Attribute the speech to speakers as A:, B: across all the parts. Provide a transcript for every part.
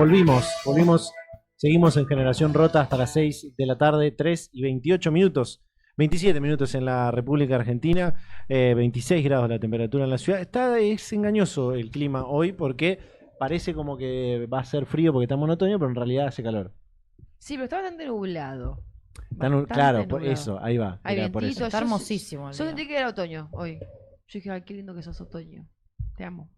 A: Volvimos, seguimos en Generación Rota hasta las 6 de la tarde, 3 y 28 minutos, 27 minutos en la República Argentina, 26 grados la temperatura en la ciudad. Es engañoso el clima hoy porque parece como que va a ser frío porque estamos en otoño, pero en realidad hace calor.
B: Sí, pero está bastante nublado.
A: Claro, por
B: nublado.
A: eso, ahí va,
B: Hay
A: era por eso.
B: vientito.
C: Está hermosísimo el
B: Yo
C: día.
B: sentí que era otoño hoy. Yo dije, ay, qué lindo que sos otoño. Te amo.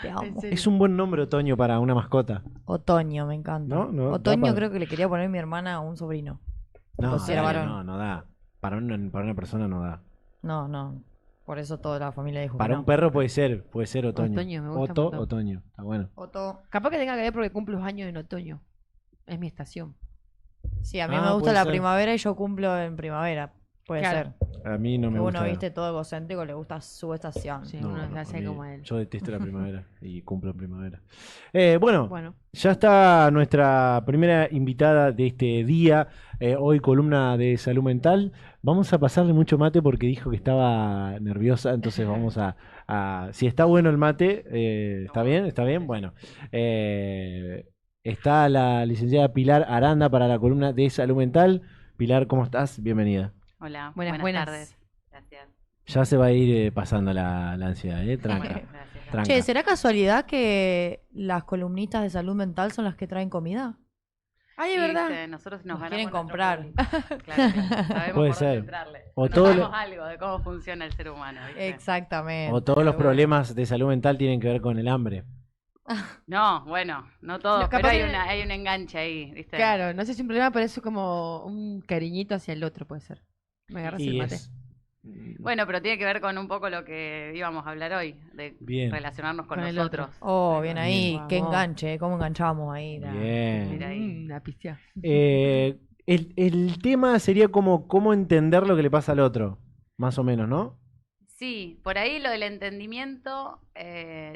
C: Te
B: En
C: amo.
B: serio.
A: Es un buen nombre otoño para una mascota.
C: Otoño, me encanta.
A: ¿No? No, da
C: Otoño
A: para-
C: creo que le quería poner mi hermana a un sobrino.
A: No,
C: si era
A: dale,
C: varón.
A: no da. Para una persona no da.
C: No. Por eso toda la familia dijo
A: Para
C: que
A: un
C: no.
A: perro puede ser otoño.
B: Otoño, me gusta un montón.
A: Otoño, está bueno.
C: Otto.
B: Capaz que tenga que ver porque cumplo los años en otoño. Es mi estación.
C: Sí, a mí
A: Ah,
C: me gusta
A: puede
C: la
A: ser.
C: primavera y yo cumplo en primavera. Puede
B: Claro.
C: ser.
A: A mí no me
C: Que
A: gusta.
C: uno, viste, todo egocéntrico, le gusta su estación.
B: Sí,
A: No,
B: uno
A: no,
B: se
A: a
B: hace
A: mí-
B: como él.
A: Yo detesto la primavera y cumplo en primavera. Bueno,
B: Bueno,
A: ya está nuestra primera invitada de este día, hoy columna de salud mental. Vamos a pasarle mucho mate porque dijo que estaba nerviosa, entonces vamos si está bueno el mate, ¿está bien? ¿Está bien? Bueno. Está la licenciada Pilar Aranda para la columna de salud mental. Pilar, ¿cómo estás? Bienvenida.
D: Hola,
B: Buenas.
D: buenas tardes. Gracias.
A: Ya se va a ir pasando la ansiedad, Tranca.
D: Bueno, gracias.
A: Tranca.
C: Che, ¿será casualidad que las columnistas de salud mental son las que traen comida?
B: ay,
D: Sí,
B: es verdad.
D: nosotros
C: Nos
D: nos
C: quieren
D: ganamos
C: comprar.
D: nuestro público. Claro, sabemos
A: Puede
D: por dónde
A: ser.
D: entrarle.
A: O
D: Nos
A: todo
D: sabemos
A: lo-
D: algo de cómo funciona el ser humano, ¿viste?
C: Exactamente.
A: O todos los
C: Pero bueno.
A: problemas de salud mental tienen que ver con el hambre.
D: No, bueno, no todo,
B: No,
D: pero
B: capaz
D: hay
B: que-
D: hay un enganche ahí, ¿viste?
B: Claro, no sé si es un problema, pero eso es como un cariñito hacia el otro, puede ser. Me agarras el
A: Y
B: mate.
A: es.
D: Bueno, pero tiene que ver con un poco lo que íbamos a hablar hoy, de
A: Bien.
D: relacionarnos con
B: Con el
D: nosotros.
C: Oh, bien ahí.
B: Bien.
C: Qué
B: Vamos.
C: enganche, cómo enganchamos ahí.
A: Bien.
D: Mira ahí.
B: Una pistia.
A: El tema sería como cómo entender lo que le pasa al otro, más o menos, ¿no?
D: Sí, por ahí lo del entendimiento,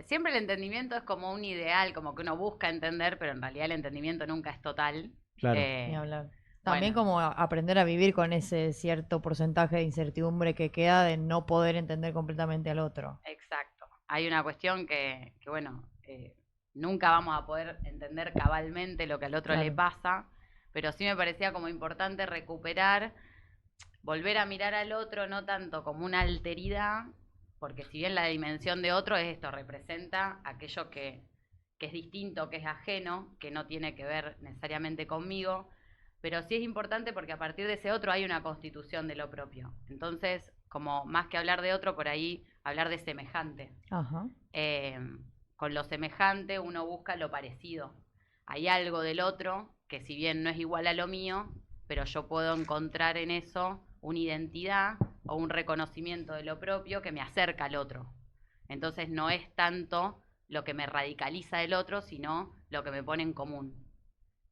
D: siempre el entendimiento es como un ideal, como que uno busca entender, pero en realidad el entendimiento nunca es total.
A: Claro.
C: Ni hablar. También
D: bueno.
C: como aprender a vivir con ese cierto porcentaje de incertidumbre que queda de no poder entender completamente al otro.
D: Exacto. Hay una cuestión que bueno, nunca vamos a poder entender cabalmente lo que al otro le
C: Claro.
D: pasa, pero sí me parecía como importante recuperar, volver a mirar al otro no tanto como una alteridad, porque si bien la dimensión de otro es esto, representa aquello que es distinto, que es ajeno, que no tiene que ver necesariamente conmigo, pero sí es importante porque a partir de ese otro hay una constitución de lo propio. Entonces, como más que hablar de otro, por ahí hablar de semejante.
C: Ajá.
D: Con lo semejante uno busca lo parecido. Hay algo del otro que si bien no es igual a lo mío, pero yo puedo encontrar en eso una identidad o un reconocimiento de lo propio que me acerca al otro. Entonces no es tanto lo que me radicaliza del otro, sino lo que me pone en común.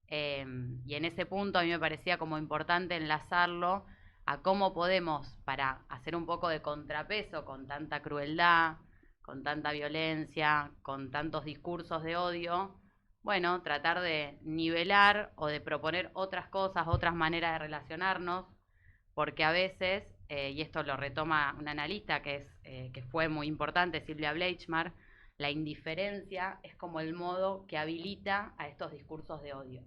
D: Y en ese punto a mí me parecía como importante enlazarlo a cómo podemos, para hacer un poco de contrapeso con tanta crueldad, con tanta violencia, con tantos discursos de odio, bueno, tratar de nivelar o de proponer otras cosas, otras maneras de relacionarnos, porque a veces, y esto lo retoma un analista que fue muy importante, Silvia Bleichmar, la indiferencia es como el modo que habilita a estos discursos de odio.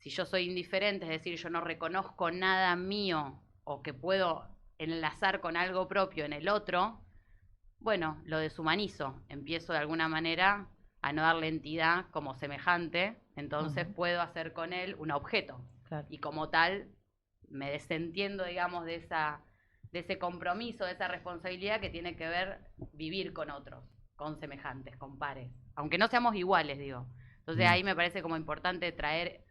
D: Si yo soy indiferente, es decir, yo no reconozco nada mío o que puedo enlazar con algo propio en el otro, bueno, lo deshumanizo, empiezo de alguna manera a no darle entidad como semejante, entonces
C: Ajá.
D: puedo hacer con él un objeto.
C: Claro.
D: Y como tal, me desentiendo, digamos, de ese compromiso, de esa responsabilidad que tiene que ver vivir con otros, con semejantes, con pares, aunque no seamos iguales, digo. Entonces ahí me parece como importante traer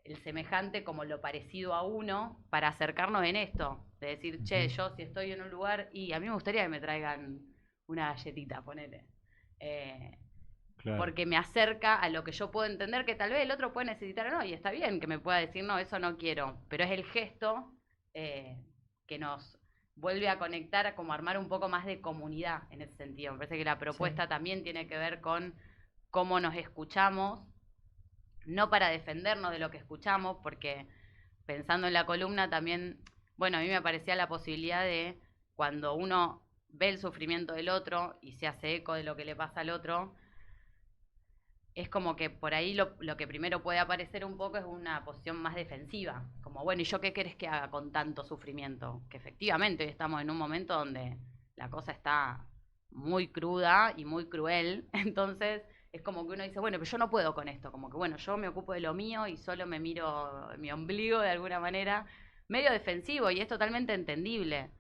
D: el semejante como lo parecido a uno para acercarnos en esto, de decir, che, yo si estoy en un lugar y a mí me gustaría que me traigan una galletita, ponele.
A: Claro.
D: Porque me acerca a lo que yo puedo entender que tal vez el otro puede necesitar o no, y está bien que me pueda decir, no, eso no quiero, pero es el gesto que nos vuelve a conectar, a como armar un poco más de comunidad en ese sentido. Me parece que la propuesta también tiene que ver con cómo nos escuchamos, no para defendernos de lo que escuchamos, porque pensando en la columna también, bueno, a mí me parecía la posibilidad de cuando uno ve el sufrimiento del otro y se hace eco de lo que le pasa al otro, es como que por ahí lo que primero puede aparecer un poco es una posición más defensiva. Como, bueno, ¿y yo qué querés que haga con tanto sufrimiento? Que efectivamente hoy estamos en un momento donde la cosa está muy cruda y muy cruel. Entonces es como que uno dice, bueno, pero yo no puedo con esto. Como que, bueno, yo me ocupo de lo mío y solo me miro mi ombligo de alguna manera. Medio defensivo y es totalmente entendible.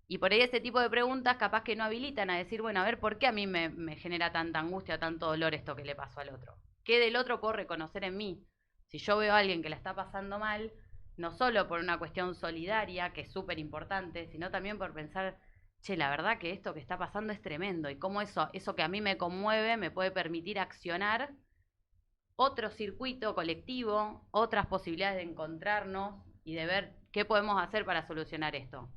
D: Y por ahí ese tipo de preguntas capaz que no habilitan a decir, bueno, a ver, ¿por qué a mí me genera tanta angustia, tanto dolor esto que le pasó al otro? ¿Qué del otro puedo reconocer en mí? Si yo veo a alguien que la está pasando mal, no solo por una cuestión solidaria, que es súper importante, sino también por pensar, che, la verdad que esto que está pasando es tremendo y cómo eso que a mí me conmueve me puede permitir accionar otro circuito colectivo, otras posibilidades de encontrarnos y de ver qué podemos hacer para solucionar esto.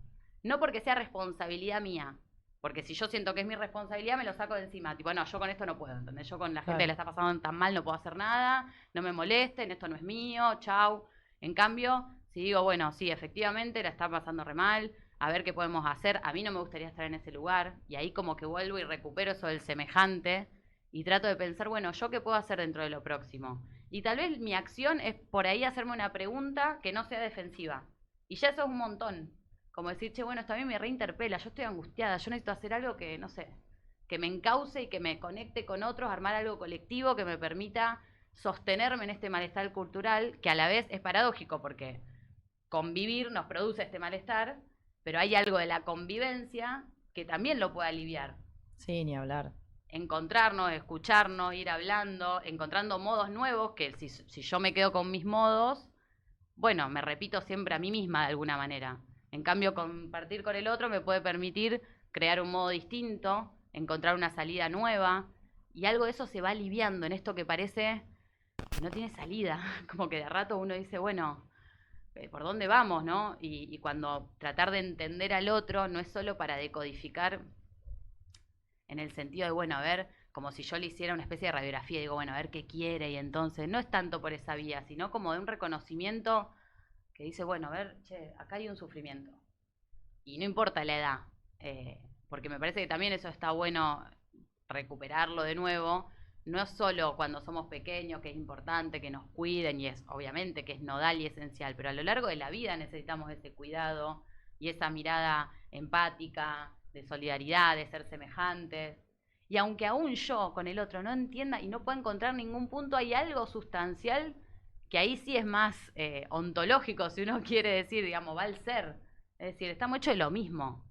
D: No porque sea responsabilidad mía, porque si yo siento que es mi responsabilidad, me lo saco de encima. Tipo, no, yo con esto no puedo, ¿entendés? Yo con la gente que la está pasando tan mal no puedo hacer nada, no me molesten, esto no es mío, chau. En cambio, si digo, bueno, sí, efectivamente la está pasando re mal, a ver qué podemos hacer, a mí no me gustaría estar en ese lugar, y ahí como que vuelvo y recupero eso del semejante, y trato de pensar, bueno, ¿yo qué puedo hacer dentro de lo próximo? Y tal vez mi acción es por ahí hacerme una pregunta que no sea defensiva. Y ya eso es un montón. Como decir, che, bueno, esto a mí me reinterpela, yo estoy angustiada, yo necesito hacer algo que, no sé, que me encauce y que me conecte con otros, armar algo colectivo que me permita sostenerme en este malestar cultural, que a la vez es paradójico porque convivir nos produce este malestar, pero hay algo de la convivencia que también lo puede aliviar.
C: Sí, ni hablar.
D: Encontrarnos, escucharnos, ir hablando, encontrando modos nuevos, que si yo me quedo con mis modos, bueno, me repito siempre a mí misma de alguna manera. En cambio, compartir con el otro me puede permitir crear un modo distinto, encontrar una salida nueva, y algo de eso se va aliviando en esto que parece que no tiene salida. Como que de rato uno dice, bueno, ¿por dónde vamos, no? Y cuando tratar de entender al otro no es solo para decodificar en el sentido de, bueno, a ver, como si yo le hiciera una especie de radiografía, digo, bueno, a ver qué quiere, y entonces no es tanto por esa vía, sino como de un reconocimiento que dice, bueno, a ver, che, acá hay un sufrimiento. Y no importa la edad, porque me parece que también eso está bueno recuperarlo de nuevo. No es solo cuando somos pequeños, que es importante que nos cuiden, y es obviamente que es nodal y esencial, pero a lo largo de la vida necesitamos ese cuidado y esa mirada empática, de solidaridad, de ser semejantes. Y aunque aún yo con el otro no entienda y no pueda encontrar ningún punto, hay algo sustancial que ahí sí es más ontológico, si uno quiere decir, digamos, va al ser. Es decir, estamos hechos de lo mismo.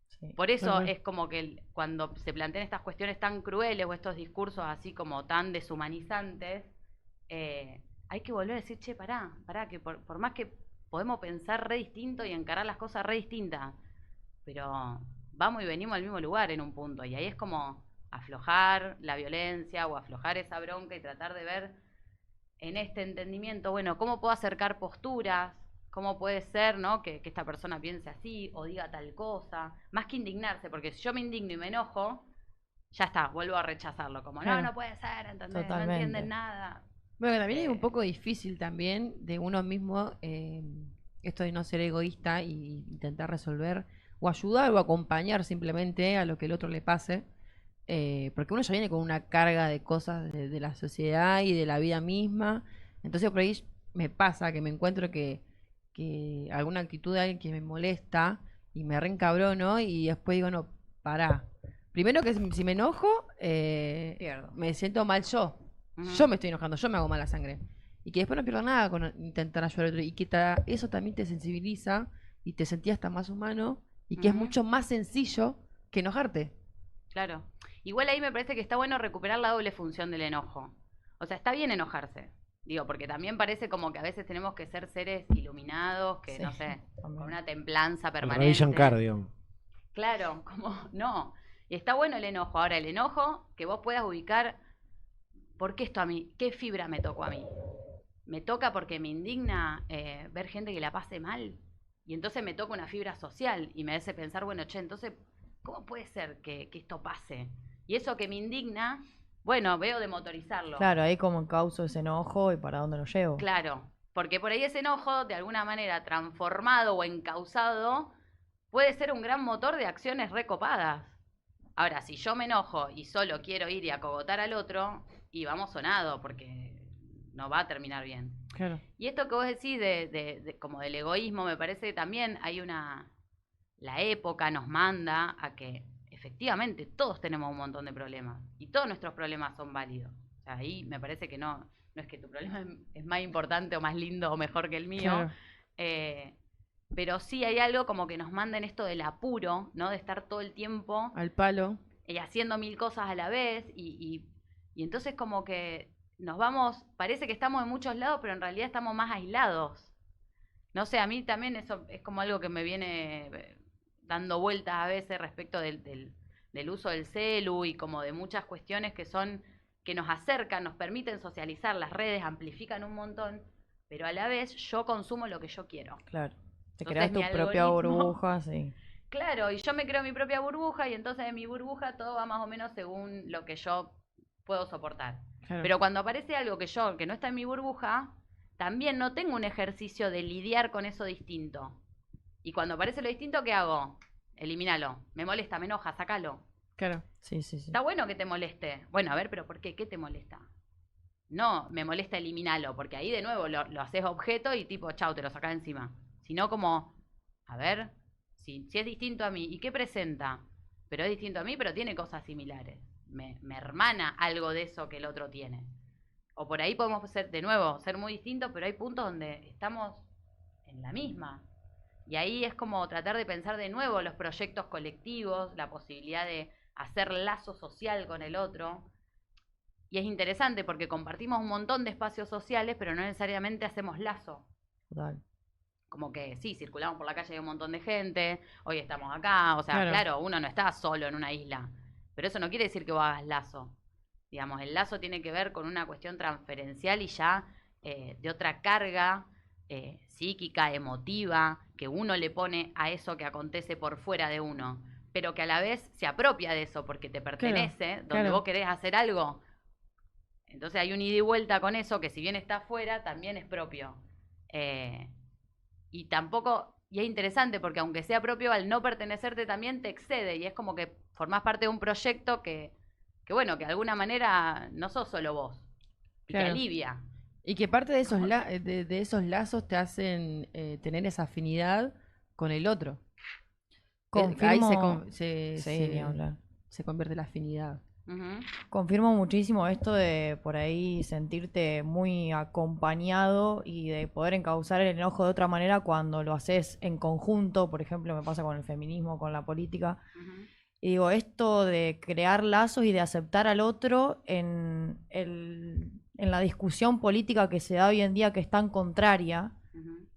C: Sí.
D: Por eso es como que cuando se plantean estas cuestiones tan crueles o estos discursos así como tan deshumanizantes, hay que volver a decir, che, pará, que por más que podemos pensar re distinto y encarar las cosas re distintas, pero vamos y venimos al mismo lugar en un punto. Y ahí es como aflojar la violencia o aflojar esa bronca y tratar de ver en este entendimiento, bueno, ¿cómo puedo acercar posturas? ¿Cómo puede ser, ¿no? que esta persona piense así o diga tal cosa? Más que indignarse, porque si yo me indigno y me enojo, ya está, vuelvo a rechazarlo. Como,
C: Claro.
D: no puede ser, ¿entendés?
C: Totalmente.
D: No entienden nada.
B: Bueno, también es un poco difícil también de uno mismo esto de no ser egoísta y intentar resolver o ayudar o acompañar simplemente a lo que el otro le pase. Porque uno ya viene con una carga de cosas de la sociedad y de la vida misma. Entonces por ahí me pasa que me encuentro que alguna actitud de alguien que me molesta y me reencabrono y después digo, no, pará. Primero que si me enojo,
C: Pierdo.
B: me siento mal yo.
D: Ujú.
B: Yo me estoy enojando, yo me hago mala sangre. Y que después no pierdo nada con intentar ayudar al otro. Y que eso también te sensibiliza y te sentís hasta más humano y que es
D: Ujú.
B: mucho más sencillo que enojarte.
D: Claro. Igual ahí me parece que está bueno recuperar la doble función del enojo. O sea, está bien enojarse. Digo, porque también parece como que a veces tenemos que ser seres iluminados, que
C: Sí,
D: no sé,
C: también.
D: con una templanza
A: El
D: permanente.
A: Ravillan Cardio.
D: Claro, como no. Y está bueno el enojo. Ahora, el enojo, que vos puedas ubicar, ¿por qué esto a mí? ¿Qué fibra me tocó a mí? Me toca porque me indigna ver gente que la pase mal. Y entonces me toca una fibra social y me hace pensar, bueno, che, entonces, ¿cómo puede ser que esto pase? Y eso que me indigna, bueno, veo de motorizarlo.
C: Claro, ahí como causo ese enojo y para dónde lo llevo.
D: Claro, porque por ahí ese enojo, de alguna manera transformado o encauzado, puede ser un gran motor de acciones recopadas. Ahora, si yo me enojo y solo quiero ir y acogotar al otro, y vamos sonado porque no va a terminar bien.
B: Claro.
D: Y esto que vos decís como del egoísmo, me parece que también hay la época nos manda a que efectivamente todos tenemos un montón de problemas y todos nuestros problemas son válidos. O sea, ahí me parece que no es que tu problema es más importante o más lindo o mejor que el mío.
B: Claro.
D: Pero sí hay algo como que nos manda en esto del apuro, ¿no? De estar todo el tiempo
B: Al palo.
D: haciendo mil cosas a la vez y entonces como que nos vamos, parece que estamos en muchos lados, pero en realidad estamos más aislados. No sé, a mí también eso es como algo que me viene dando vueltas a veces respecto del uso del celu y como de muchas cuestiones que nos acercan, nos permiten socializar, las redes amplifican un montón, pero a la vez yo consumo lo que yo quiero.
C: Claro. Te
D: Entonces,
C: creas tu
D: mi
C: propia
D: algoritmo-
C: burbuja, sí.
D: Claro, y yo me creo mi propia burbuja y entonces en mi burbuja todo va más o menos según lo que yo puedo soportar.
B: Claro.
D: Pero cuando aparece algo que no está en mi burbuja, también no tengo un ejercicio de lidiar con eso distinto. Y cuando aparece lo distinto, ¿qué hago? Elimínalo. Me molesta, me enoja, sácalo.
B: Claro.
C: Sí, sí, sí.
D: Está bueno que te moleste. Bueno, a ver, pero ¿por qué? ¿Qué te molesta? No, me molesta, eliminalo, porque ahí de nuevo lo haces objeto y tipo, chau, te lo sacás encima. Sino como, a ver, si es distinto a mí, ¿y qué presenta? Pero es distinto a mí, pero tiene cosas similares. Me hermana algo de eso que el otro tiene. O por ahí podemos ser, de nuevo, ser muy distintos, pero hay puntos donde estamos en la misma. Y ahí es como tratar de pensar de nuevo los proyectos colectivos, la posibilidad de hacer lazo social con el otro. Y es interesante porque compartimos un montón de espacios sociales, pero no necesariamente hacemos lazo.
C: Total.
D: Como que sí, circulamos por la calle, hay un montón de gente, hoy estamos acá, o sea, claro, uno no está solo en una isla, pero eso no quiere decir que vos hagas lazo. Digamos, el lazo tiene que ver con una cuestión transferencial y ya de otra carga psíquica, emotiva, que uno le pone a eso que acontece por fuera de uno, pero que a la vez se apropia de eso porque te pertenece, donde vos querés hacer algo. Entonces hay un ida y vuelta con eso que si bien está afuera, también es propio. Y es interesante porque aunque sea propio, al no pertenecerte también te excede y es como que formás parte de un proyecto que bueno, que de alguna manera no sos solo vos, y te alivia.
B: Y que parte de esos, de esos lazos te hacen tener esa afinidad con el otro. Ahí se convierte la afinidad.
D: Uh-huh.
C: Confirmo muchísimo esto de por ahí sentirte muy acompañado y de poder encauzar el enojo de otra manera cuando lo haces en conjunto. Por ejemplo, me pasa con el feminismo, con la política.
D: Uh-huh.
C: Y digo, esto de crear lazos y de aceptar al otro en la discusión política que se da hoy en día, que es tan contraria.
D: Uh-huh.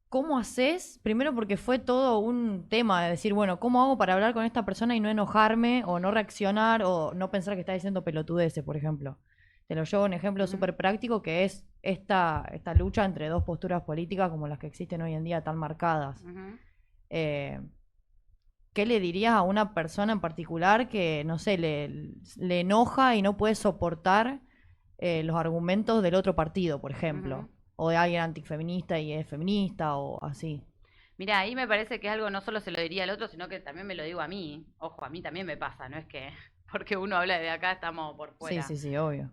C: ¿Cómo haces? Primero porque fue todo un tema de decir, bueno, ¿cómo hago para hablar con esta persona y no enojarme o no reaccionar o no pensar que está diciendo pelotudeces, por ejemplo? Te lo llevo un ejemplo súper práctico que es esta lucha entre dos posturas políticas como las que existen hoy en día tan marcadas.
D: Uh-huh.
C: ¿Qué le dirías a una persona en particular que, no sé, le enoja y no puede soportar los argumentos del otro partido, por ejemplo?
D: Uh-huh.
C: O de alguien antifeminista y es feminista o así.
D: Mira, ahí me parece que es algo no solo se lo diría al otro, sino que también me lo digo a mí. Ojo, a mí también me pasa, no es que porque uno habla de acá estamos por fuera.
C: Sí, obvio.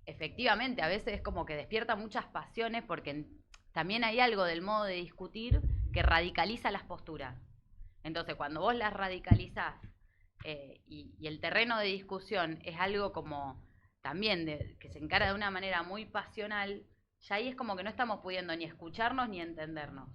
D: Efectivamente, a veces es como que despierta muchas pasiones porque también hay algo del modo de discutir que radicaliza las posturas. Entonces, cuando vos las radicalizás y el terreno de discusión es algo como también que se encara de una manera muy pasional, ya ahí es como que no estamos pudiendo ni escucharnos ni entendernos.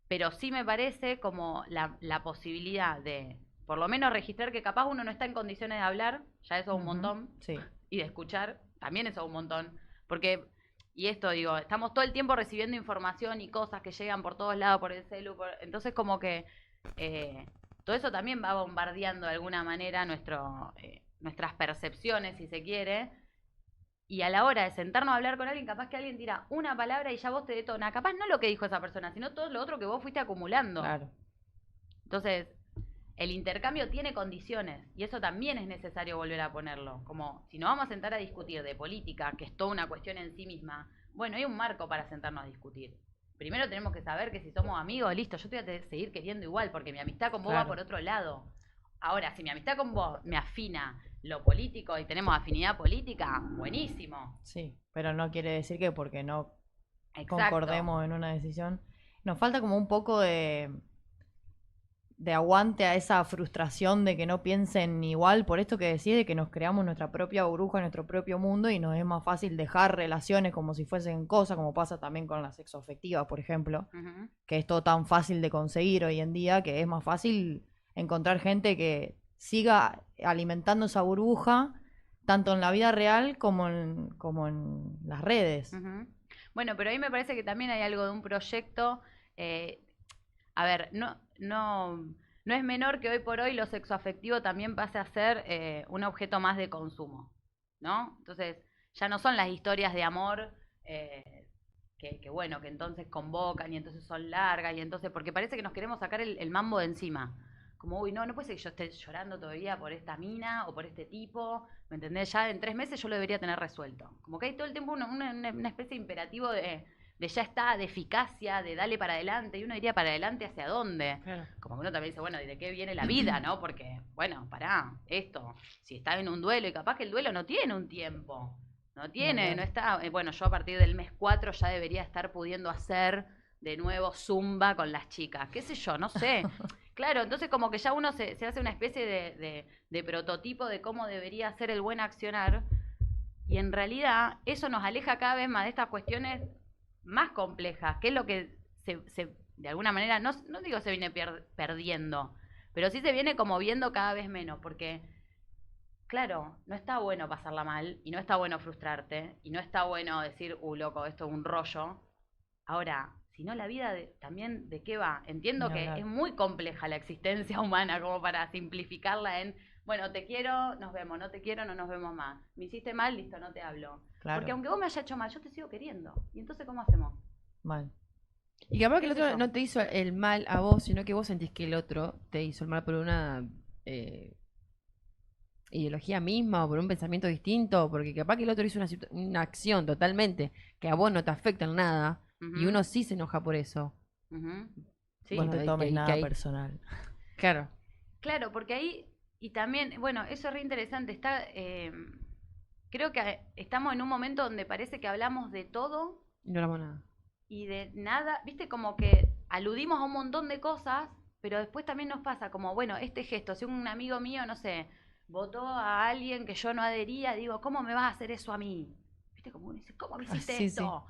D: Pero sí me parece como la posibilidad de, por lo menos, registrar que capaz uno no está en condiciones de hablar, ya eso es un montón,
C: sí.
D: Y de escuchar, también eso es un montón. Porque, y esto digo, estamos todo el tiempo recibiendo información y cosas que llegan por todos lados, por el celu, entonces como que todo eso también va bombardeando de alguna manera nuestras percepciones, si se quiere. Y a la hora de sentarnos a hablar con alguien, capaz que alguien tira una palabra y ya vos te detona. Capaz no lo que dijo esa persona, sino todo lo otro que vos fuiste acumulando.
C: Claro.
D: Entonces, el intercambio tiene condiciones y eso también es necesario volver a ponerlo. Como si nos vamos a sentar a discutir de política, que es toda una cuestión en sí misma, bueno, hay un marco para sentarnos a discutir. Primero tenemos que saber que si somos amigos, listo, yo te voy a seguir queriendo igual, porque mi amistad con vos va por otro lado. Ahora, si mi amistad con vos me afina, lo político y tenemos afinidad política, buenísimo.
C: Sí, pero no quiere decir que porque no
D: Exacto.
C: concordemos en una decisión. Nos falta como un poco de aguante a esa frustración de que no piensen igual, por esto que decís, de que nos creamos nuestra propia burbuja, nuestro propio mundo y nos es más fácil dejar relaciones como si fuesen cosas, como pasa también con la sexoafectiva, por ejemplo,
D: Ujú.
C: que es todo tan fácil de conseguir hoy en día, que es más fácil encontrar gente que siga alimentando esa burbuja, tanto en la vida real como en las redes.
D: Ujú. Bueno, pero ahí me parece que también hay algo de un proyecto. A ver, no es menor que hoy por hoy lo sexoafectivo también pase a ser un objeto más de consumo, ¿no? Entonces, ya no son las historias de amor que bueno, que entonces convocan y entonces son largas y entonces, porque parece que nos queremos sacar el mambo de encima. Como, uy, no puede ser que yo esté llorando todavía por esta mina o por este tipo, ¿me entendés? Ya en 3 meses yo lo debería tener resuelto. Como que hay todo el tiempo una especie de imperativo de ya está, de eficacia, de dale para adelante, y uno diría para adelante hacia dónde.
B: Claro.
D: Como que uno también dice, bueno, ¿y de qué viene la vida, no? Porque, bueno, pará, esto, si estás en un duelo, y capaz que el duelo no tiene un tiempo, no tiene, no está, bueno, yo a partir del mes 4 ya debería estar pudiendo hacer de nuevo zumba con las chicas, qué sé yo, no sé. Claro, entonces como que ya uno se hace una especie de prototipo de cómo debería ser el buen accionar, y en realidad eso nos aleja cada vez más de estas cuestiones más complejas, que es lo que de alguna manera, no digo se viene perdiendo, pero sí se viene como viendo cada vez menos, porque, claro, no está bueno pasarla mal, y no está bueno frustrarte, y no está bueno decir, loco, esto es un rollo. Ahora, si no, la vida también, ¿de qué va? Entiendo
C: Ni
D: que
C: hablar.
D: es muy compleja la existencia humana como para simplificarla en, bueno, te quiero, nos vemos, no te quiero, no nos vemos más. Me hiciste mal, listo, no te hablo.
C: Claro,
D: Porque aunque vos me hayas hecho mal, yo te sigo queriendo. ¿Y entonces cómo hacemos?
C: mal.
B: Y capaz que
D: ¿Qué
B: el
D: sé
B: otro
D: yo?
B: no te hizo el mal a vos, sino que vos sentís que el otro te hizo el mal por una ideología misma o por un pensamiento distinto, porque capaz que el otro hizo una acción totalmente que a vos no te afecta en nada y
D: Ujú,
B: uno sí se enoja por eso.
D: ujú. Sí,
C: No
B: Bueno,
C: te tomes
B: que
C: nada
B: ahí-
C: personal.
B: Claro,
D: claro, porque ahí, y también, bueno, eso es re interesante, creo que estamos en un momento donde parece que hablamos de todo
B: no hablamos nada.
D: y de nada, viste, como que aludimos a un montón de cosas, pero después también nos pasa como, bueno, este gesto, si un amigo mío, no sé, votó a alguien que yo no adhería, digo, ¿cómo me vas a hacer eso a mí? Viste, como uno dice, ¿cómo me hiciste
C: sí,
D: esto?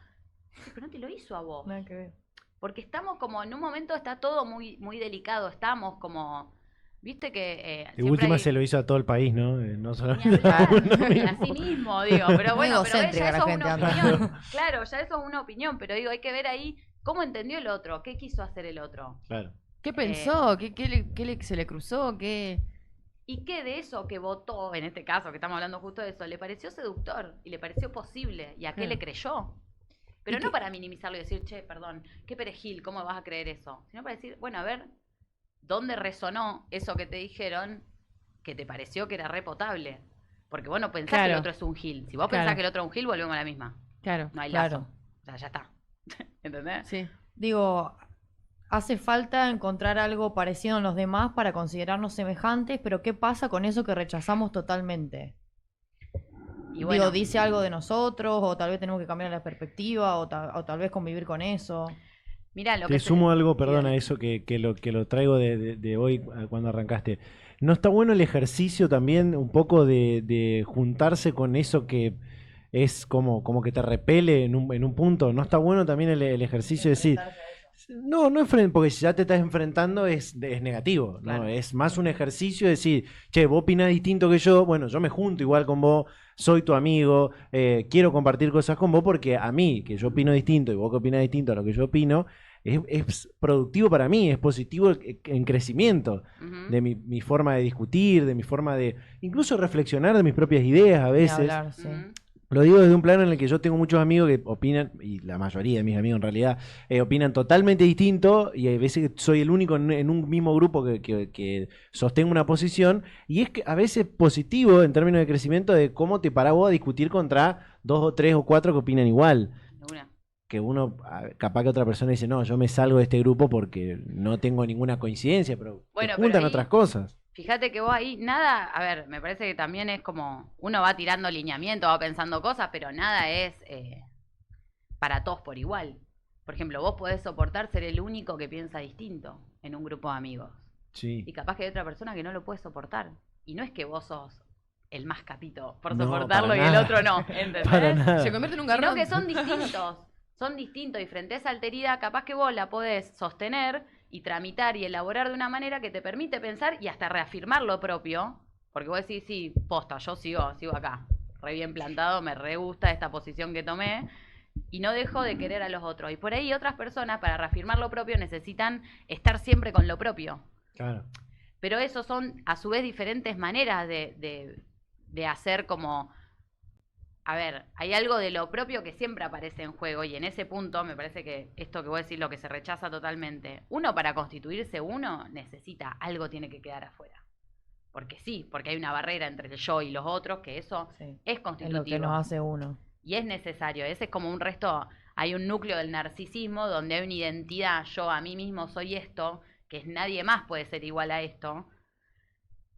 D: Sí, pero no te lo hizo a vos.
C: Nada que ver.
D: Porque estamos como, en un momento está todo muy, muy delicado, estamos como, viste que
A: De
D: siempre
A: última
D: hay...
A: se lo hizo a todo el país, ¿no? No
D: Ni
A: solamente a
D: hablar,
A: uno
D: y a
A: mismo.
D: sí mismo, digo, pero bueno, pero ves, ya
C: egocéntrica la
D: eso es
C: gente
D: una
C: anda.
D: opinión. Claro, ya eso es una opinión, pero digo, hay que ver ahí cómo entendió el otro, qué quiso hacer el otro.
A: Claro.
B: ¿Qué pensó? ¿Qué se le cruzó? ¿Qué?
D: Y qué de eso que votó, en este caso, que estamos hablando justo de eso, le pareció seductor y le pareció posible y a qué
B: Claro.
D: le creyó. Pero
B: ¿Y
D: no
B: qué-
D: para minimizarlo y decir, che, perdón, qué perejil, ¿cómo vas a creer eso? Sino para decir, bueno, a ver, ¿dónde resonó eso que te dijeron que te pareció que era repotable? Porque vos no pensás que el
B: Claro.
D: otro es un gil. Si vos
B: Claro.
D: pensás que el otro es un gil, volvemos a la misma.
B: Claro,
D: No hay
C: Claro.
D: lazo. O sea, ya está. ¿Entendés?
B: sí.
C: Digo, hace falta encontrar algo parecido en los demás para considerarnos semejantes, pero ¿qué pasa con eso que rechazamos totalmente?
D: Y bueno,
C: Digo, dice algo de nosotros, o tal vez tenemos que cambiar la perspectiva, o tal vez convivir con eso.
D: mirá lo
A: Te
D: que
A: sumo algo,
D: sí,
A: perdón, a
D: dale.
A: eso que lo traigo de hoy cuando arrancaste. ¿No está bueno el ejercicio también un poco de juntarse con eso que es como que te repele en un punto? ¿No está bueno también el ejercicio de decir, no, porque si ya te estás enfrentando es negativo, ¿no?
D: Claro.
A: Es más un ejercicio de decir, che, vos opinás distinto que yo, bueno, yo me junto igual con vos, soy tu amigo, quiero compartir cosas con vos porque a mí, que yo opino distinto y vos que opinás distinto a lo que yo opino, es productivo para mí, es positivo en crecimiento
D: Ujú.
A: de mi forma de discutir, de mi forma de incluso reflexionar de mis propias ideas a
C: Ni
A: veces.
C: hablar, sí.
D: Ujú.
A: Lo digo desde un plano en el que yo tengo muchos amigos que opinan, y la mayoría de mis amigos en realidad, opinan totalmente distinto, y hay veces que soy el único en un mismo grupo que sostengo una posición, y es que a veces positivo en términos de crecimiento de cómo te parás vos a discutir contra 2 o 3 o 4 que opinan igual.
D: De una.
A: Que uno, capaz que otra persona dice, no, yo me salgo de este grupo porque no tengo ninguna coincidencia, pero
D: Bueno,
A: te
D: pero
A: juntan
D: ahí-
A: otras cosas.
D: Fíjate que vos ahí, nada, a ver, me parece que también es como, uno va tirando lineamientos, va pensando cosas, pero nada es para todos por igual. Por ejemplo, vos podés soportar ser el único que piensa distinto en un grupo de amigos.
A: Sí.
D: Y capaz que hay otra persona que no lo puede soportar. Y no es que vos sos el más capito por
A: No,
D: soportarlo
A: para
D: y el
A: nada.
D: otro no, ¿entendés?
A: Para nada.
B: Se convierte en un
D: Sino
B: garrón.
D: que son distintos y frente a esa alteridad capaz que vos la podés sostener y tramitar y elaborar de una manera que te permite pensar y hasta reafirmar lo propio, porque vos decís, sí, posta, yo sigo acá, re bien plantado, me re gusta esta posición que tomé y no dejo de querer a los otros. Y por ahí otras personas para reafirmar lo propio necesitan estar siempre con lo propio.
A: Claro.
D: Pero eso son a su vez diferentes maneras de hacer como... A ver, hay algo de lo propio que siempre aparece en juego y en ese punto me parece que esto que vos decís lo que se rechaza totalmente. Uno para constituirse uno necesita, algo tiene que quedar afuera. Porque sí, porque hay una barrera entre el yo y los otros que eso
C: Sí.
D: es
C: Es
D: constitutivo.
C: lo que nos hace uno.
D: Y es necesario, ese es como un resto, hay un núcleo del narcisismo donde hay una identidad, yo a mí mismo soy esto, que es nadie más puede ser igual a esto,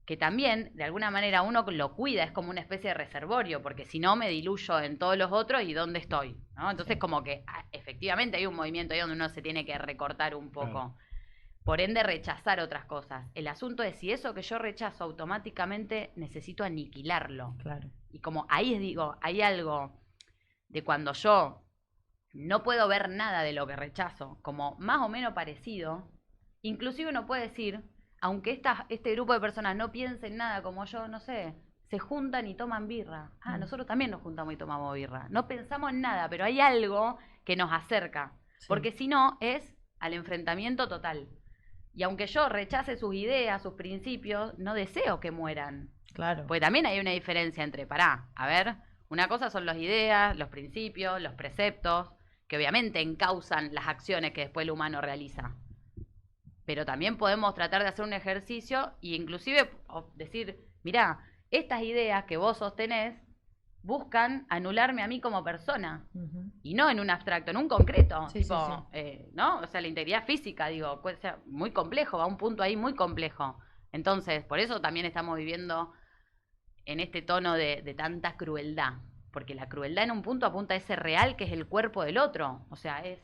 D: que también, de alguna manera, uno lo cuida, es como una especie de reservorio, porque si no me diluyo en todos los otros y dónde estoy, ¿no? Entonces, como que efectivamente hay un movimiento ahí donde uno se tiene que recortar un poco.
A: Claro.
D: Por ende, rechazar otras cosas. El asunto es si eso que yo rechazo automáticamente necesito aniquilarlo.
C: Claro.
D: Y como ahí digo, hay algo de cuando yo no puedo ver nada de lo que rechazo, como más o menos parecido, inclusive uno puede decir, aunque este grupo de personas no piensen nada como yo, no sé, se juntan y toman birra. Ah, nosotros también nos juntamos y tomamos birra. No pensamos en nada, pero hay algo que nos acerca.
C: Sí.
D: Porque si no, es al enfrentamiento total. Y aunque yo rechace sus ideas, sus principios, no deseo que mueran.
C: Claro.
D: Porque también hay una diferencia entre, a ver, una cosa son las ideas, los principios, los preceptos, que obviamente encausan las acciones que después el humano realiza. Pero también podemos tratar de hacer un ejercicio e inclusive decir, mirá, estas ideas que vos sostenés buscan anularme a mí como persona. Y no en un abstracto, en un concreto.
C: Sí,
D: tipo, ¿no? O sea, la integridad física, digo, puede ser muy complejo, va a un punto ahí muy complejo. Entonces, por eso también estamos viviendo en este tono de tanta crueldad. Porque la crueldad en un punto apunta a ese real que es el cuerpo del otro. O sea, es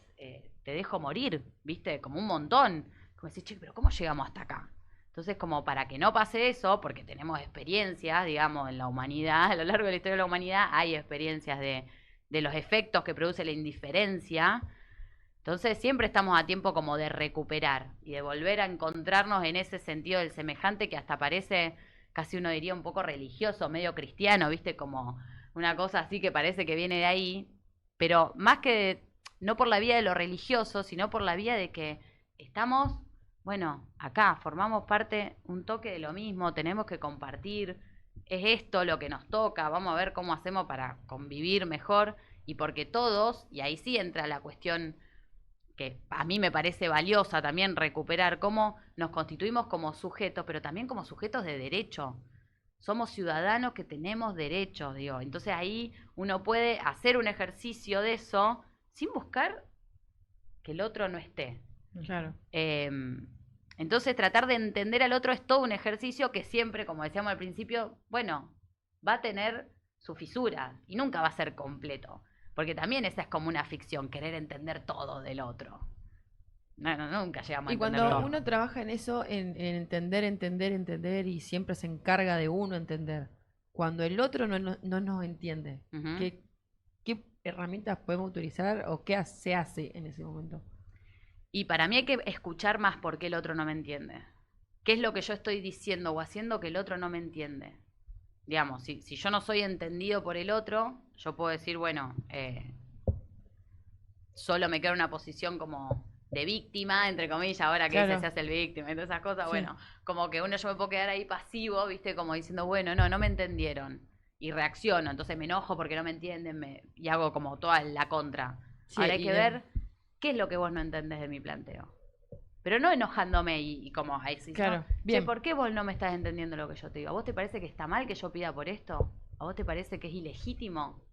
D: te dejo morir, ¿viste? Como un montón. Como decís, che, pero ¿cómo llegamos hasta acá? Entonces, como para que no pase eso, porque tenemos experiencias, digamos, en la humanidad, a lo largo de la historia de la humanidad, hay experiencias de los efectos que produce la indiferencia. Entonces, siempre estamos a tiempo como de recuperar y de volver a encontrarnos en ese sentido del semejante que hasta parece, casi uno diría, un poco religioso, medio cristiano, ¿viste? Como una cosa así que parece que viene de ahí, pero más que no por la vía de lo religioso, sino por la vía de que estamos... Bueno, acá formamos parte, un toque de lo mismo, tenemos que compartir, es esto lo que nos toca, vamos a ver cómo hacemos para convivir mejor y porque todos, y ahí sí entra la cuestión que a mí me parece valiosa también recuperar, cómo nos constituimos como sujetos, pero también como sujetos de derecho. Somos ciudadanos que tenemos derechos, digo. Entonces ahí uno puede hacer un ejercicio de eso sin buscar que el otro no esté.
B: Claro.
D: Entonces tratar de entender al otro es todo un ejercicio que siempre, como decíamos al principio, bueno, va a tener su fisura y nunca va a ser completo, porque también esa es como una ficción, querer entender todo del otro. No, nunca llegamos a
B: Y
D: entender
B: cuando
D: todo.
B: uno trabaja en eso, en entender y siempre se encarga de uno entender, cuando el otro no nos entiende,
D: Ujú.
B: ¿qué herramientas podemos utilizar o qué se hace en ese momento?
D: Y para mí hay que escuchar más por qué el otro no me entiende. ¿Qué es lo que yo estoy diciendo o haciendo que el otro no me entiende? Digamos, si yo no soy entendido por el otro, yo puedo decir, bueno, solo me queda una posición como de víctima, entre comillas, ahora que
B: Claro.
D: se hace el víctima y todas esas cosas,
B: Sí.
D: bueno, como que yo me puedo quedar ahí pasivo, ¿viste? Como diciendo, bueno, no me entendieron. Y reacciono, entonces me enojo porque no me entienden y hago como toda la contra.
B: Sí,
D: Ahora hay
B: y
D: que ver qué es lo que vos no entendés de mi planteo. Pero no enojándome y como ahí sí,
B: Claro,
D: ¿no?
B: bien.
D: Che, ¿por qué vos no me estás entendiendo lo que yo te digo? ¿A vos te parece que está mal que yo pida por esto? ¿A vos te parece que es ilegítimo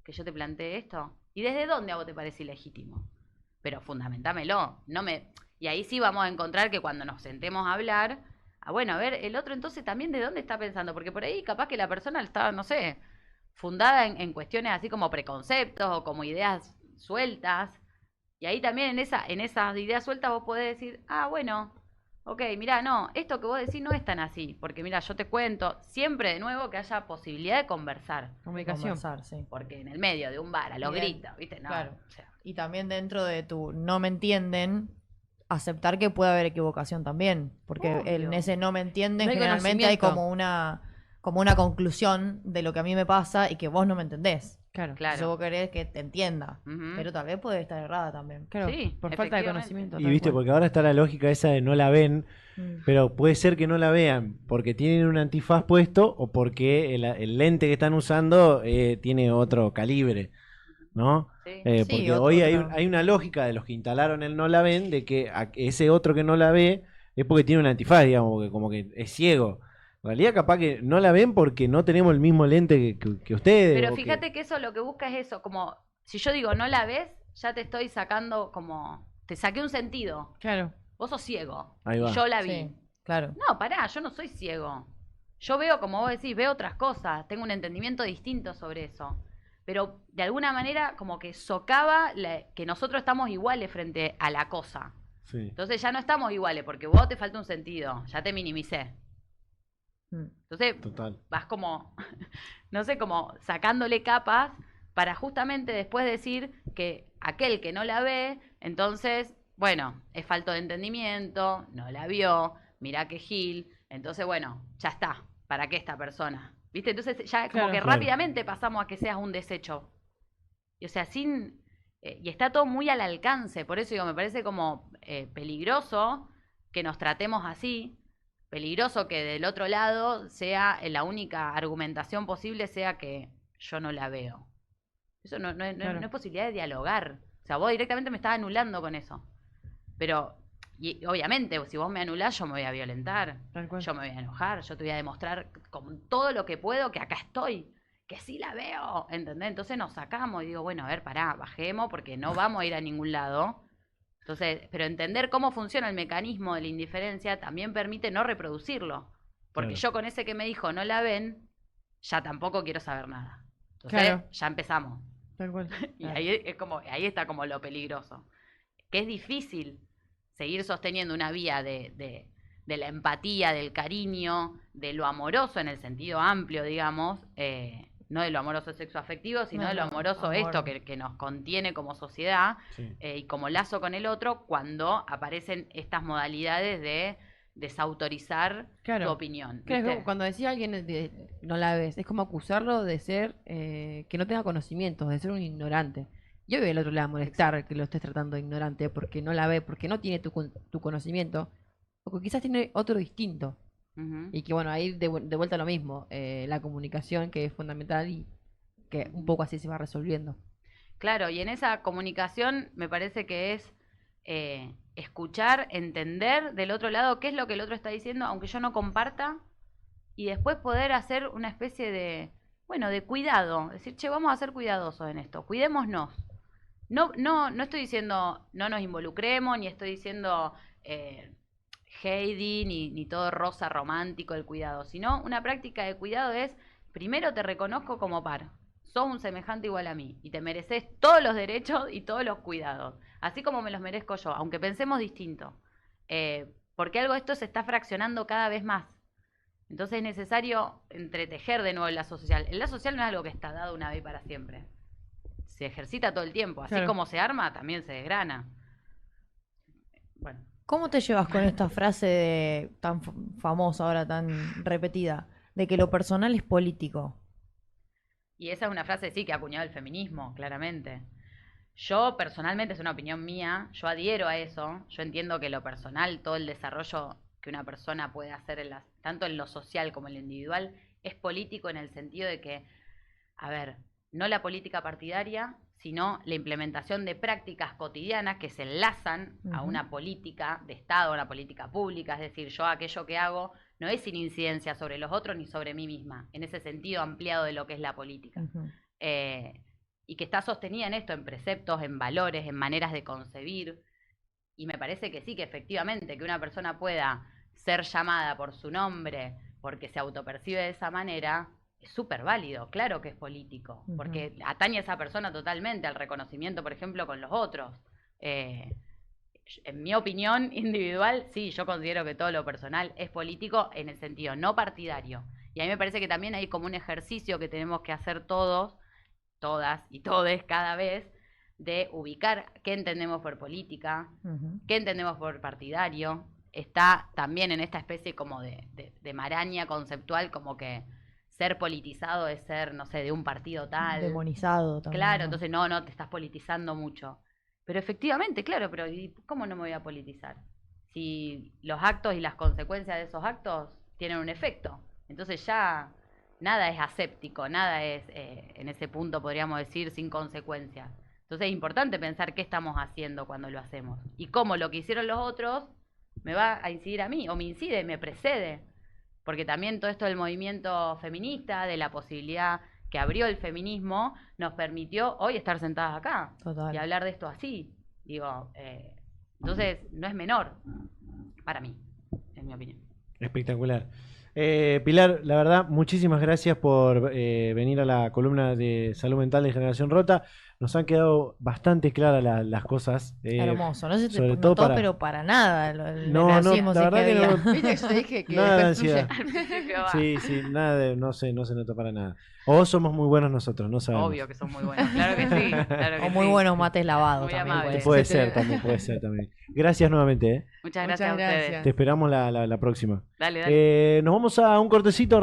D: que yo te plantee esto? ¿Y desde dónde a vos te parece ilegítimo? Pero fundamentámelo. Y ahí sí vamos a encontrar que cuando nos sentemos a hablar, bueno, a ver, el otro entonces también de dónde está pensando, porque por ahí capaz que la persona está, no sé, fundada en cuestiones así como preconceptos o como ideas sueltas, y ahí también en esas ideas sueltas vos podés decir, bueno, ok, mirá, no, esto que vos decís no es tan así, porque mira, yo te cuento, siempre de nuevo que haya posibilidad de conversar,
B: Comunicación.
C: Conversar, sí.
D: porque en el medio de un bar, a los
C: Bien.
D: gritos, ¿viste? No,
C: Claro.
D: o sea,
C: Y también dentro de tu no me entienden, aceptar que puede haber equivocación también. Porque
D: Obvio.
C: en ese no me entienden,
B: No hay
C: generalmente hay
B: conocimiento.
C: como una conclusión de lo que a mí me pasa y que vos no me entendés.
B: Claro.
C: Entonces
D: claro.
C: vos querés que te entienda.
D: Ujú.
C: Pero tal vez puede estar errada también.
B: Claro,
D: Sí,
B: por falta de
D: efectivamente.
B: conocimiento.
A: Y
B: tal
A: viste,
B: cual.
A: porque ahora está la lógica esa de no la ven, pero puede ser que no la vean porque tienen un antifaz puesto o porque el lente que están usando tiene otro calibre, ¿no?
D: Sí.
C: Sí,
A: Porque hoy hay,
C: otra.
A: hay una lógica de los que instalaron el no la ven, de que ese otro que no la ve es porque tiene un antifaz, digamos, porque como que es ciego. En realidad capaz que no la ven porque no tenemos el mismo lente que ustedes.
D: Pero
A: o
D: fíjate que eso lo que busca es eso, como si yo digo no la ves, ya te estoy sacando como, te saqué un sentido.
B: Claro.
D: Vos sos ciego.
A: Ahí
D: Y
A: va.
D: yo la vi.
C: Sí, claro.
D: No, pará, yo no soy ciego. Yo veo, como vos decís, veo otras cosas, tengo un entendimiento distinto sobre eso. Pero de alguna manera como que socava que nosotros estamos iguales frente a la cosa.
A: Sí,
D: Entonces ya no estamos iguales porque vos te falta un sentido, ya te minimicé. Entonces
A: total.
D: vas como, no sé, como sacándole capas para justamente después decir que aquel que no la ve, entonces, bueno, es falto de entendimiento, no la vio, mirá que Gil, entonces, bueno, ya está, ¿para qué esta persona? ¿Viste? Entonces ya como
B: Claro.
D: que
A: Claro.
D: rápidamente pasamos a que seas un desecho. Y, o sea, sin... y está todo muy al alcance, por eso digo, me parece como peligroso que nos tratemos así, peligroso que del otro lado sea la única argumentación posible sea que yo no la veo. Eso
B: Claro.
D: no es posibilidad de dialogar. O sea, vos directamente me estás anulando con eso. Pero, y obviamente, si vos me anulás, yo me voy a violentar.
B: Tal cual.
D: Yo me voy a enojar. Yo te voy a demostrar con todo lo que puedo que acá estoy. Que sí la veo. ¿Entendés? Entonces nos sacamos y digo, bueno, a ver, pará, bajemos porque no vamos a ir a ningún lado. Entonces, pero entender cómo funciona el mecanismo de la indiferencia también permite no reproducirlo. Porque
A: Claro.
D: yo con ese que me dijo no la ven, ya tampoco quiero saber nada. Entonces,
B: Claro.
D: ya empezamos.
B: Tal cual.
D: Y ahí es como, ahí está como lo peligroso. Que es difícil seguir sosteniendo una vía de la empatía, del cariño, de lo amoroso en el sentido amplio, digamos, no de lo amoroso sexoafectivo, sino
C: No,
D: de lo
C: no,
D: amoroso
C: amor.
D: esto que nos contiene como sociedad
A: Sí.
D: y como lazo con el otro cuando aparecen estas modalidades de desautorizar
B: Claro.
D: tu opinión.
B: Claro, es
D: ¿viste?
B: como cuando decía alguien no la ves, es como acusarlo de ser que no tenga conocimientos, de ser un ignorante. Y obvio el otro le va a molestar que lo estés tratando de ignorante porque no la ve, porque no tiene tu conocimiento, o que quizás tiene otro distinto.
D: Ujú.
B: Y que bueno, ahí de vuelta lo mismo, la comunicación que es fundamental y que un poco así se va resolviendo.
D: Claro, y en esa comunicación me parece que es escuchar, entender del otro lado qué es lo que el otro está diciendo, aunque yo no comparta, y después poder hacer una especie de, bueno, de cuidado. Decir, che, vamos a ser cuidadosos en esto, cuidémonos. No estoy diciendo no nos involucremos, ni estoy diciendo Heidi, ni todo rosa romántico el cuidado, sino una práctica de cuidado es, primero te reconozco como par, sos un semejante igual a mí y te mereces todos los derechos y todos los cuidados, así como me los merezco yo, aunque pensemos distinto. Porque algo de esto se está fraccionando cada vez más. Entonces es necesario entretejer de nuevo el lazo social. El lazo social no es algo que está dado una vez para siempre. Se ejercita todo el tiempo. Así
B: Claro.
D: como se arma, también se desgrana. Bueno.
C: ¿Cómo te llevas con esta frase tan famosa ahora, tan repetida, de que lo personal es político?
D: Y esa es una frase, sí, que ha acuñado el feminismo, claramente. Yo personalmente, es una opinión mía, yo adhiero a eso. Yo entiendo que lo personal, todo el desarrollo que una persona puede hacer, tanto en lo social como en lo individual, es político en el sentido de que, a ver, no la política partidaria, sino la implementación de prácticas cotidianas que se enlazan a una política de Estado, a una política pública. Es decir, yo aquello que hago no es sin incidencia sobre los otros ni sobre mí misma, en ese sentido ampliado de lo que es la política. Y que está sostenida en esto, en preceptos, en valores, en maneras de concebir. Y me parece que sí, que efectivamente, que una persona pueda ser llamada por su nombre porque se autopercibe de esa manera, es súper válido, claro que es político, porque atañe a esa persona totalmente al reconocimiento, por ejemplo, con los otros. En mi opinión individual, sí, yo considero que todo lo personal es político en el sentido no partidario. Y a mí me parece que también hay como un ejercicio que tenemos que hacer todos, todas y todes cada vez, de ubicar qué entendemos por política, qué entendemos por partidario. Está también en esta especie como de maraña conceptual, como que ser politizado es ser, no sé, de un partido tal.
C: Demonizado también.
D: Claro,
C: ¿no?
D: entonces no, te estás politizando mucho. Pero efectivamente, claro, pero ¿cómo no me voy a politizar? Si los actos y las consecuencias de esos actos tienen un efecto. Entonces ya nada es aséptico, nada es, en ese punto podríamos decir, sin consecuencias. Entonces es importante pensar qué estamos haciendo cuando lo hacemos. Y cómo lo que hicieron los otros me va a incidir a mí, o me incide, me precede. Porque también todo esto del movimiento feminista, de la posibilidad que abrió el feminismo, nos permitió hoy estar sentadas acá.
C: Total.
D: Y hablar de esto así. Digo, entonces no es menor para mí, en mi opinión.
A: Espectacular. Pilar, la verdad, muchísimas gracias por venir a la columna de Salud Mental de Generación Rota. Nos han quedado bastante claras las cosas.
C: Hermoso, no se te
A: sobre todo
C: notó, pero para nada.
A: No,
C: racismo,
A: la
C: si
A: verdad
C: es
A: que
C: había.
A: no.
B: Viste que yo te dije que
A: Nada de
B: después fluye.
A: ansiedad.
D: Al principio va.
A: Sí, nada no se nota para nada. O somos muy buenos nosotros, no sabemos.
D: Obvio que son muy buenos, claro que sí. Claro que
C: O muy
D: sí.
C: buenos mates lavados
D: Muy
C: también.
D: amable.
C: puede
A: Puede
C: ser.
A: ser también. Gracias nuevamente.
D: Muchas
B: Muchas
D: gracias a ustedes.
B: gracias.
A: Te esperamos la próxima.
D: Dale.
A: Nos vamos a un cortecito.